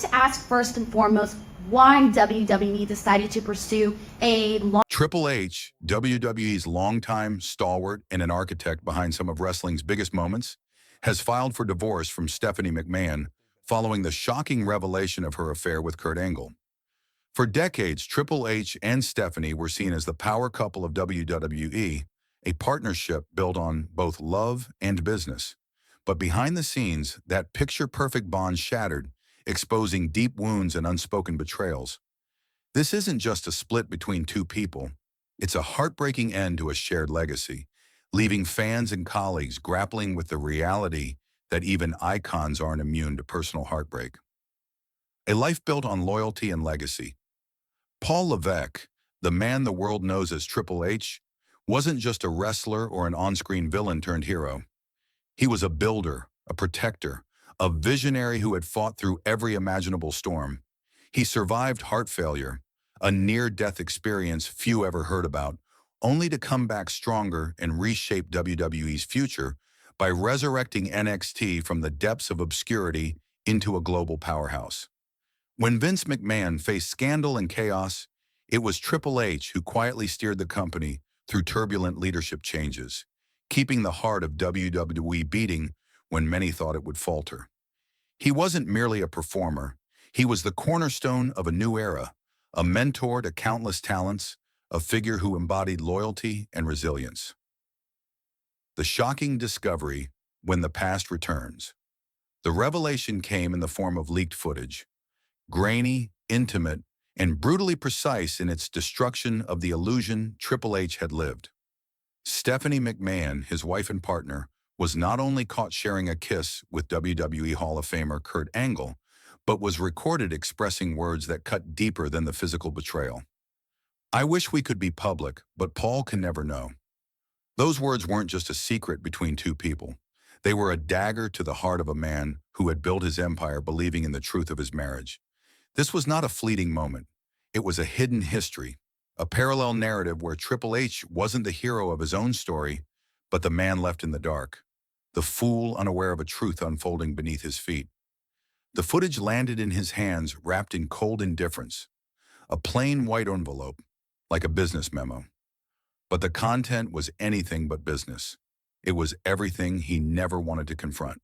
to ask first and foremost why WWE decided to pursue a long Triple H, WWE's longtime stalwart and an architect behind some of wrestling's biggest moments, has filed for divorce from Stephanie McMahon following the shocking revelation of her affair with KurtAngle. For decades, Triple H and Stephanie were seen as the power couple of WWE, a partnership built on both love and business. But behind the scenes, that picture-perfect bond shattered, exposing deep wounds and unspoken betrayals. This isn't just a split between two people. It's a heartbreaking end to a shared legacy, leaving fans and colleagues grappling with the reality that even icons aren't immune to personal heartbreak. A life built on loyalty and legacy. Paul Levesque, the man the world knows as Triple H, wasn't just a wrestler or an on-screen villain turned hero. He was a builder, a protector, a visionary who had fought through every imaginable storm. He survived heart failure, a near-death experience few ever heard about, only to come back stronger and reshape WWE's future by resurrecting NXT from the depths of obscurity into a global powerhouse. When Vince McMahon faced scandal and chaos, it was Triple H who quietly steered the company through turbulent leadership changes, keeping the heart of WWE beating when many thought it would falter. He wasn't merely a performer. He was the cornerstone of a new era, a mentor to countless talents, a figure who embodied loyalty and resilience. The shocking discovery when the past returns. The revelation came in the form of leaked footage, grainy, intimate, and brutally precise in its destruction of the illusion Triple H had lived. Stephanie McMahon, his wife and partner, was not only caught sharing a kiss with WWE Hall of Famer KurtAngle, but was recorded expressing words that cut deeper than the physical betrayal. "I wish we could be public, but Paul can never know." Those words weren't just a secret between two people. They were a dagger to the heart of a man who had built his empire believing in the truth of his marriage. This was not a fleeting moment. It was a hidden history, a parallel narrative where Triple H wasn't the hero of his own story, but the man left in the dark, the fool unaware of a truth unfolding beneath his feet. The footage landed in his hands wrapped in cold indifference, a plain white envelope, like a business memo. But the content was anything but business. It was everything he never wanted to confront.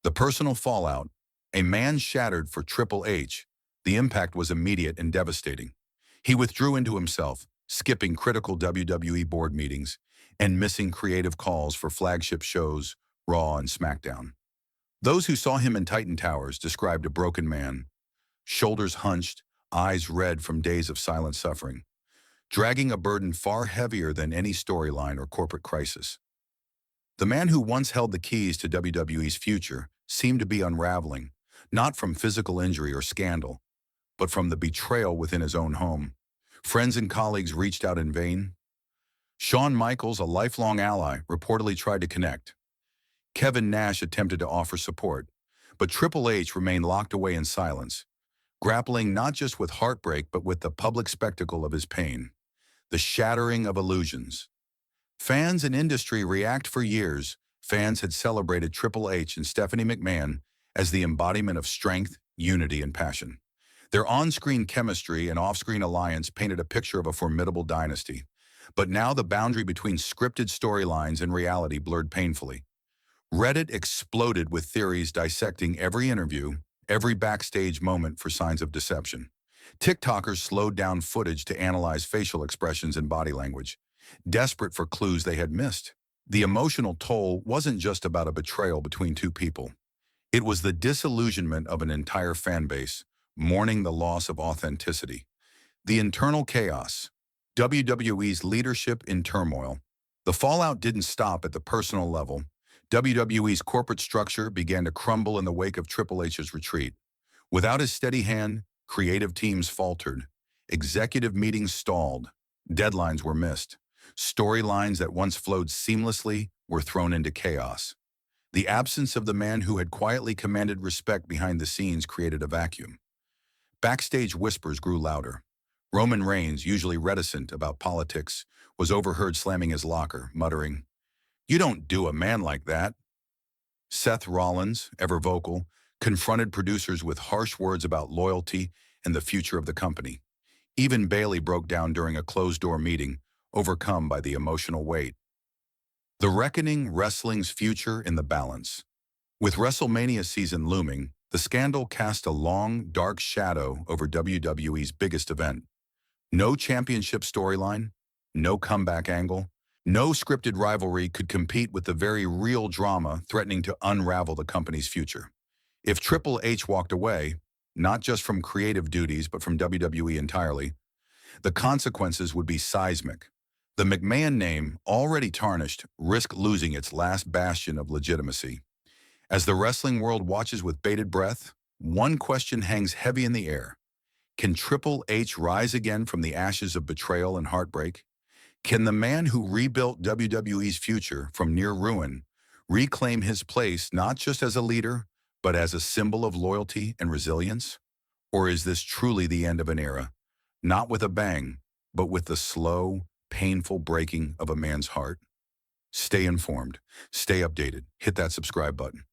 The personal fallout, a man shattered for Triple H, the impact was immediate and devastating. He withdrew into himself, skipping critical WWE board meetings and missing creative calls for flagship shows, Raw and SmackDown. Those who saw him in Titan Towers described a broken man, shoulders hunched, eyes red from days of silent suffering, dragging a burden far heavier than any storyline or corporate crisis. The man who once held the keys to WWE's future seemed to be unraveling, not from physical injury or scandal, but from the betrayal within his own home. Friends and colleagues reached out in vain. Shawn Michaels, a lifelong ally, reportedly tried to connect. Kevin Nash attempted to offer support, but Triple H remained locked away in silence, grappling not just with heartbreak but with the public spectacle of his pain, the shattering of illusions. Fans and industry react for years. Fans had celebrated Triple H and Stephanie McMahon as the embodiment of strength, unity, and passion. Their on-screen chemistry and off-screen alliance painted a picture of a formidable dynasty. But now the boundary between scripted storylines and reality blurred painfully. Reddit exploded with theories dissecting every interview, every backstage moment for signs of deception. TikTokers slowed down footage to analyze facial expressions and body language, desperate for clues they had missed. The emotional toll wasn't just about a betrayal between two people. It was the disillusionment of an entire fan base, mourning the loss of authenticity. The internal chaos, WWE's leadership in turmoil. The fallout didn't stop at the personal level. WWE's corporate structure began to crumble in the wake of Triple H's retreat. Without his steady hand, creative teams faltered. Executive meetings stalled. Deadlines were missed. Storylines that once flowed seamlessly were thrown into chaos. The absence of the man who had quietly commanded respect behind the scenes created a vacuum. Backstage whispers grew louder. Roman Reigns, usually reticent about politics, was overheard slamming his locker, muttering, "You don't do a man like that." Seth Rollins, ever vocal, confronted producers with harsh words about loyalty and the future of the company. Even Bayley broke down during a closed-door meeting, overcome by the emotional weight. The reckoning, wrestling's future in the balance. With WrestleMania season looming, the scandal cast a long, dark shadow over WWE's biggest event. No championship storyline, no comeback angle, no scripted rivalry could compete with the very real drama threatening to unravel the company's future. If Triple H walked away, not just from creative duties but from WWE entirely, the consequences would be seismic. The McMahon name, already tarnished, risked losing its last bastion of legitimacy. As the wrestling world watches with bated breath, one question hangs heavy in the air. Can Triple H rise again from the ashes of betrayal and heartbreak? Can the man who rebuilt WWE's future from near ruin reclaim his place not just as a leader, but as a symbol of loyalty and resilience? Or is this truly the end of an era, not with a bang, but with the slow, painful breaking of a man's heart? Stay informed, stay updated, hit that subscribe button.